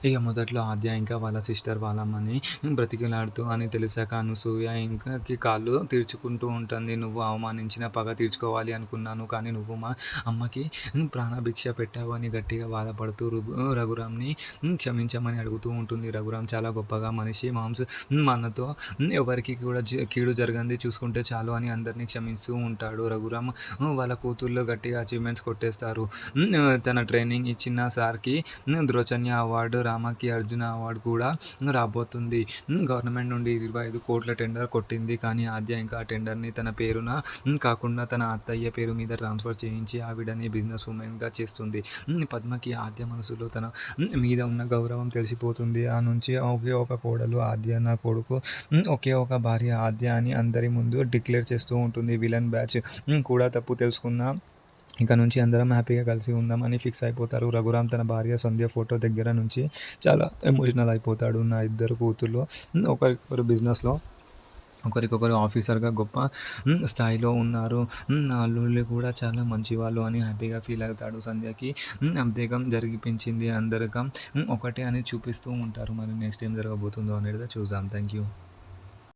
ఇక మొదట్లో ఆద్య ఇంకా వాళ్ళ సిస్టర్ వాళ్ళమ్మని బ్రతికిలాడుతూ అని తెలిసాక అనసూయ ఇంకాకి కాళ్ళు తీర్చుకుంటూ ఉంటుంది. నువ్వు అవమానించిన పగ తీర్చుకోవాలి అనుకున్నాను. కానీ నువ్వు మా అమ్మకి ప్రాణభిక్ష పెట్టావు అని గట్టిగా బాధపడుతూ రఘురామ్‌ని క్షమించమని అడుగుతూ ఉంటుంది. రఘురామ్ చాలా గొప్పగా మనిషి. మనతో ఎవరికి కూడా కీడు జరగంది చూసుకుంటే చాలు అని అందరినీ క్షమిస్తూ ఉంటాడు. రఘురామ్ వాళ్ళ కూతుర్లో గట్టిగా అచీవ్‌మెంట్స్ కొట్టేస్తారు. తన ట్రైనింగ్ ఇచ్చిన సార్‌కి ద్రోచన్య అవార్డు, రామకి అర్జున అవార్డు కూడా రాబోతుంది. గవర్నమెంట్ నుండి 25 కోట్ల టెండర్ కొట్టింది. కానీ ఆద్య ఇంకా ఆ టెండర్‌ని తన పేరున కాకుండా తన అత్తయ్య పేరు మీద ట్రాన్స్‌ఫర్ చేయించి ఆవిడని బిజినెస్ ఉమెన్‌గా చేస్తుంది. పద్మకి ఆద్య మనసులో తన మీద ఉన్న గౌరవం తెలిసిపోతుంది. ఆ నుంచి ఒకే ఒక కోడలు ఆద్య, నా కొడుకు ఒకే ఒక భార్య ఆద్య అని అందరి ముందు డిక్లేర్ చేస్తూ ఉంటుంది. విలన్ బ్యాచ్ కూడా తప్పు తెలుసుకున్న ఇక నుంచి అందరం హ్యాపీగా కలిసి ఉందామని ఫిక్స్ అయిపోతారు. రఘురామ్ తన భార్య సంధ్య ఫోటో దగ్గర నుంచి చాలా ఎమోషనల్ అయిపోతాడు. నా ఇద్దరు కూతుర్లు ఒకరికొకరు బిజినెస్‌లో ఒకరికొకరు ఆఫీసర్‌గా గొప్ప స్థాయిలో ఉన్నారు. నా అల్లుళ్ళు కూడా చాలా మంచివాళ్ళు అని హ్యాపీగా ఫీల్ అవుతాడు. సంధ్యకి ఉద్యోగం జరిగిపించింది. అందరికం ఒకటే అని చూపిస్తూ ఉంటారు. మరి నెక్స్ట్ ఏం జరగబోతుందో అనేది చూద్దాం. Thank you.